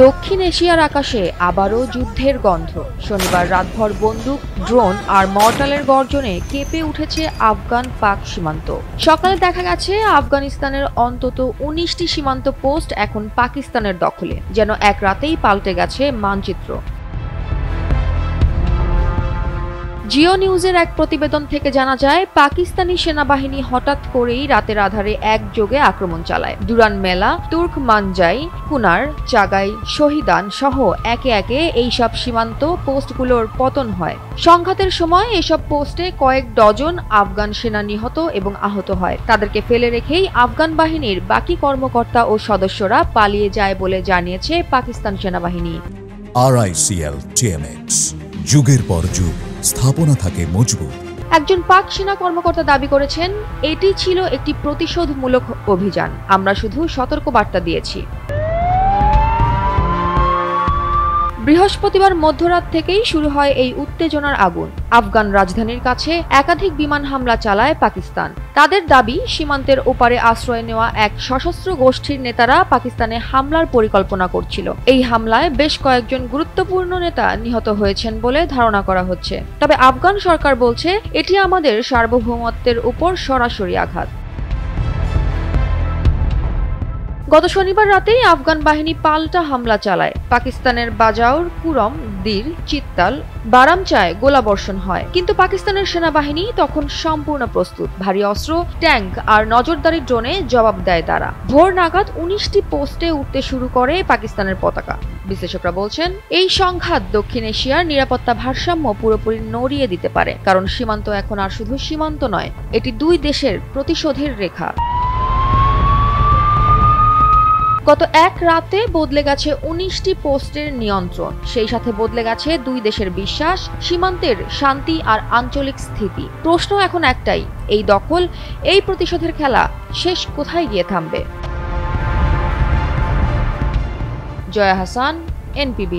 দক্ষিণ এশিয়ার আকাশে আবারও যুদ্ধের গন্ধ। শনিবার রাতভর বন্দুক, ড্রোন আর মর্টারের গর্জনে কেঁপে উঠেছে আফগান পাক সীমান্ত। সকালে দেখা গেছে আফগানিস্তানের অন্তত ১৯টি সীমান্ত পোস্ট এখন পাকিস্তানের দখলে, যেন এক রাতেই পাল্টে গেছে মানচিত্র। জিও নিউজের এক প্রতিবেদন থেকে জানা যায়, পাকিস্তানি সেনাবাহিনী হঠাৎ করেই রাতের আধারে একযোগে আক্রমণ চালায়। দুরান মেলা, তুর্কমানজাই, কুনার, চাগাই, শহীদান সহ একে একে এইসব সীমান্ত পোস্টগুলোর পতন হয়। সংঘাতের সময় এসব পোস্টে কয়েক ডজন আফগান সেনা নিহত এবং আহত হয়। তাদেরকে ফেলে রেখেই আফগান বাহিনীর বাকি কর্মকর্তা ও সদস্যরা পালিয়ে যায় বলে জানিয়েছে পাকিস্তান সেনাবাহিনী। RICL TMX, যুগের পর যুগ স্থাপনা থাকে মজবুত। একজন পাক সেনা কর্মকর্তা দাবি করেছেন, এটি ছিল একটি প্রতিশোধমূলক অভিযান, আমরা শুধু সতর্কবার্তা দিয়েছি। বৃহস্পতিবার মধ্যরাত থেকেই শুরু হয় এই উত্তেজনার আগুন। আফগান রাজধানীর কাছে একাধিক বিমান হামলা চালায় পাকিস্তান। তাদের দাবি, সীমান্তের ওপারে আশ্রয় নেওয়া এক সশস্ত্র গোষ্ঠীর নেতারা পাকিস্তানে হামলার পরিকল্পনা করছিল। এই হামলায় বেশ কয়েকজন গুরুত্বপূর্ণ নেতা নিহত হয়েছেন বলে ধারণা করা হচ্ছে। তবে আফগান সরকার বলছে, এটি আমাদের সার্বভৌমত্বের উপর সরাসরি আঘাত। গত শনিবার রাতেই আফগান বাহিনী পাল্টা হামলা চালায়। পাকিস্তানের বাজাউর, কুরম, দির, চিত্তাল, বারামচায় গোলাবর্ষণ হয়, কিন্তু পাকিস্তানের সেনাবাহিনী তখন সম্পূর্ণ প্রস্তুত। ভারী অস্ত্র, ট্যাঙ্ক আর নজরদারি ড্রোনে জবাব দেয় তারা। ভোর নাগাদ ১৯টি পোস্টে উঠতে শুরু করে পাকিস্তানের পতাকা। বিশ্লেষকরা বলছেন, এই সংঘাত দক্ষিণ এশিয়ার নিরাপত্তা ভারসাম্য পুরোপুরি নড়িয়ে দিতে পারে, কারণ সীমান্ত এখন আর শুধু সীমান্ত নয়, এটি দুই দেশের প্রতিশোধের রেখা। গত এক রাতে বদলে গেছে ১৯টি পোস্টের নিয়ন্ত্রণ, সেই সাথে বদলে গেছে দুই দেশের বিশ্বাস, সীমান্তের শান্তি আর আঞ্চলিক স্থিতি। প্রশ্ন এখন একটাই, এই দখল, এই প্রতিশোধের খেলা শেষ কোথায় গিয়ে থামবে? জয়া হাসান, NPB।